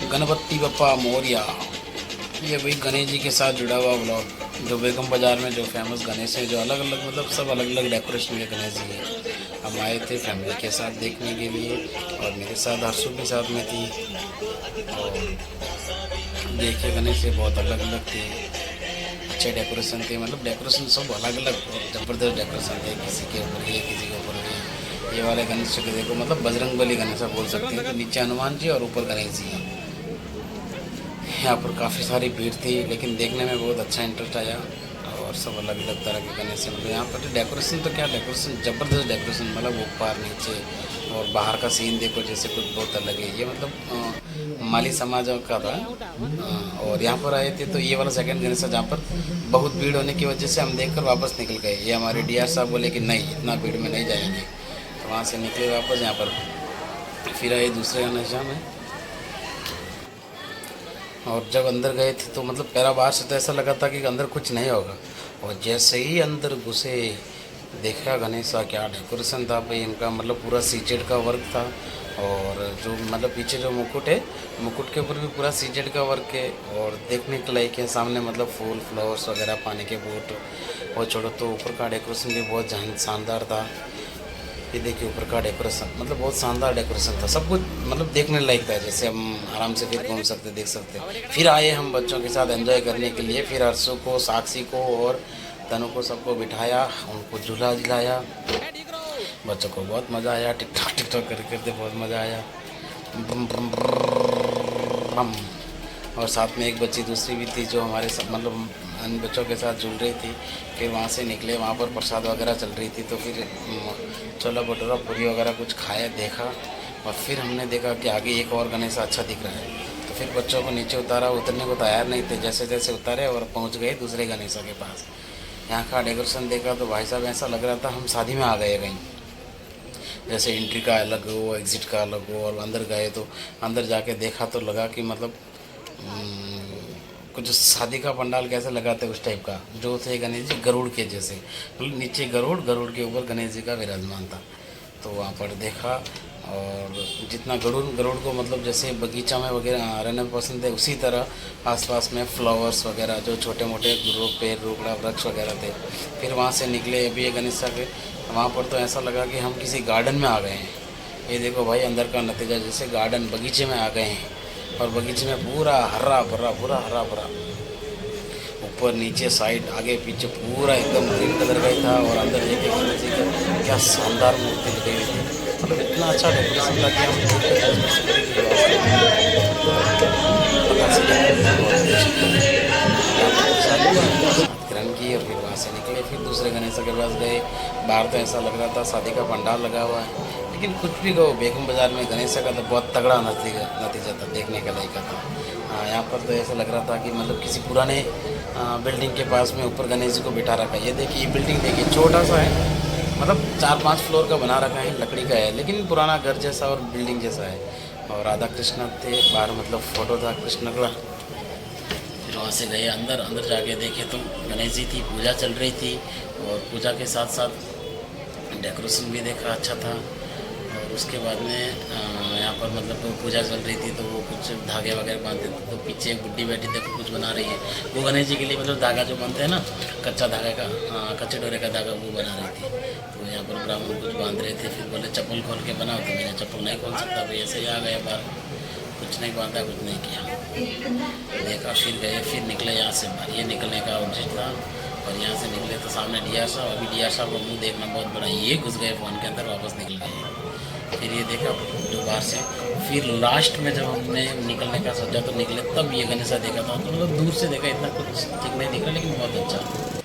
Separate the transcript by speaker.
Speaker 1: गणपति बप्पा मोरिया। ये भाई गणेश जी के साथ जुड़ा हुआ ब्लॉग, जो बेगम बाज़ार में जो फेमस गणेश है, जो अलग अलग मतलब सब अलग अलग डेकोरेशन के गणेश जी है। हम आए थे फैमिली के साथ देखने के लिए और मेरे साथ हर्षु भी साथ में थी। और देखिए गणेश जी बहुत अलग अलग थे, अच्छे डेकोरेशन थे, मतलब डेकोरेशन सब अलग अलग ज़बरदस्त डेकोरेशन थे। किसी के ऊपर ये, किसी के ऊपर ये वाले गणेश जी को देखो, मतलब बजरंग बली गणेश बोल सकते हैं। तो नीचे हनुमान जी और ऊपर गणेश जी हैं। यहाँ पर काफ़ी सारी भीड़ थी, लेकिन देखने में बहुत अच्छा इंटरेस्ट आया। और सब अलग अलग तरह के गणेश हैं। मतलब यहाँ पर डेकोरेशन तो क्या डेकोरेशन, ज़बरदस्त डेकोरेशन, मतलब ऊपर नीचे और बाहर का सीन देखो, जैसे कुछ बहुत अलग है। ये मतलब माली समाज का था। और यहाँ पर आए थे तो ये वाला सेकंड गणेश है, जहाँ पर बहुत भीड़ होने की वजह से हम देखकर वापस निकल गए। ये हमारे डीआर साहब बोले कि नहीं, इतना भीड़ में नहीं जाएंगे, तो वहाँ से निकले वापस। यहाँ पर फिर आए दूसरे गणेश में। और जब अंदर गए थे तो मतलब पहला बार से तो ऐसा लगा था कि अंदर कुछ नहीं होगा, और जैसे ही अंदर घुसे देखा गणेश का क्या डेकोरेशन था भाई इनका। मतलब पूरा सीजेड का वर्क था, और जो मतलब पीछे जो मुकुट है, मुकुट के ऊपर भी पूरा सीजेड का वर्क है। और देखने के लायक है, सामने मतलब फूल फ्लावर्स वगैरह, पानी के बोट, और छोड़ो तो ऊपर का डेकोरेशन भी बहुत शानदार था। ये देखिए ऊपर का डेकोरेशन, मतलब बहुत शानदार डेकोरेशन था, सब कुछ मतलब देखने लायक था। जैसे हम आराम से फिर घूम सकते, देख सकते। फिर आए हम बच्चों के साथ एंजॉय करने के लिए। फिर हर्षु को, साक्षी को और तनु को सबको बिठाया, उनको झूला झुलाया। बच्चों को बहुत मज़ा आया, टिकटॉक टिकटॉक करते करते बहुत मज़ा आया। ब्रम ब्रम ब्रम। और साथ में एक बच्ची दूसरी भी थी जो हमारे साथ मतलब अन्य बच्चों के साथ जुड़ रही थी। फिर वहाँ से निकले, वहाँ पर प्रसाद वगैरह चल रही थी, तो फिर छोला भटूरा पूरी वगैरह कुछ खाया, देखा। और फिर हमने देखा कि आगे एक और गणेश अच्छा दिख रहा है, तो फिर बच्चों को नीचे उतारा। उतरने को तैयार नहीं थे, जैसे जैसे उतारे और पहुँच गए दूसरे गणेशों के पास। यहाँ का डेकोरेशन देखा तो भाई साहब ऐसा लग रहा था हम शादी में आ गए कहीं। जैसे एंट्री का अलग हो, एग्ज़िट का अलग हो। और अंदर गए तो अंदर जाके देखा तो लगा कि मतलब कुछ शादी का पंडाल कैसे लगाते उस टाइप का। जो थे गणेश जी गरुड़ के जैसे, मतलब नीचे गरुड़, गरुड़ के ऊपर गणेश जी का विराजमान था। तो वहाँ पर देखा, और जितना गरुड़ गरुड़ को मतलब जैसे बगीचा में वगैरह रहना पसंद है, उसी तरह आसपास में फ्लावर्स वगैरह, जो छोटे मोटे पेड़ रोकड़ा वृक्ष वगैरह थे। फिर वहाँ से निकले अभी ये गणेश के, वहाँ पर तो ऐसा लगा कि हम किसी गार्डन में आ गए हैं। ये देखो भाई अंदर का नतीजा, जैसे गार्डन बगीचे में आ गए हैं। और बगीचे में पूरा हरा भरा, पूरा हरा भरा, ऊपर नीचे साइड आगे पीछे पूरा एकदम ग्रीन कलर का ही था। और अंदर देखिए गणेश जी का क्या शानदार मूर्ति लगी हुई थी, मतलब इतना अच्छा डेकोरेशन था कि हम ग्रहण की। और फिर वहाँ से निकले, फिर दूसरे गणेश के पास गए। बाहर तो ऐसा लग रहा था शादी का पंडाल लगा हुआ है, लेकिन कुछ भी कहो, बेगम बाज़ार में गणेश का तो बहुत तगड़ा नतीजा था, देखने का लायक था। यहाँ पर तो ऐसा लग रहा था कि मतलब किसी पुराने बिल्डिंग के पास में ऊपर गणेश जी को बिठा रखा है। ये देखिए, ये बिल्डिंग देखिए, छोटा सा है, मतलब 4-5 फ्लोर का बना रखा है, लकड़ी का है, लेकिन पुराना घर जैसा और बिल्डिंग जैसा है। और राधा कृष्ण थे बाहर, मतलब फ़ोटो था कृष्ण का। फिर वहाँ से गए अंदर, अंदर जाके देखे तो गणेश जी थी, पूजा चल रही थी। और पूजा के साथ साथ डेकोरेशन भी देखा, अच्छा था। और उसके बाद में यहाँ पर मतलब तो पूजा चल रही थी, तो वो कुछ धागे वगैरह बांधते थे। तो पीछे एक बुड्ढी बैठी देखो कुछ बना रही है, वो गणेश जी के लिए मतलब धागा जो बनते हैं ना, कच्चा धागा का, कच्चे डोरे का धागा, वो बना रही थी। तो यहाँ पर ब्राह्मण कुछ बांध रहे थे। फिर बोले चप्पल खोल के बनाओ, तो मैंने चप्पल नहीं खोल सकता भाई, ऐसे ही आ गए बाहर, कुछ नहीं बांधा, कुछ नहीं किया, देखा। फिर गए, फिर निकले यहाँ से बाहर, ये निकलने का उद्देश्य था। और यहाँ से निकले तो सामने डीआर साहब, अभी डीआर साहब का मुँह देखना बहुत बड़ा, ये घुस गए फ़ोन के अंदर, वापस निकल गए। फिर ये देखा जो बाहर से। फिर लास्ट में जब हमने निकलने का सोचा तो निकले, तब ये गणेशा देखा था। तो मतलब दूर से देखा, इतना कुछ ठीक नहीं दिख रहा, लेकिन बहुत अच्छा।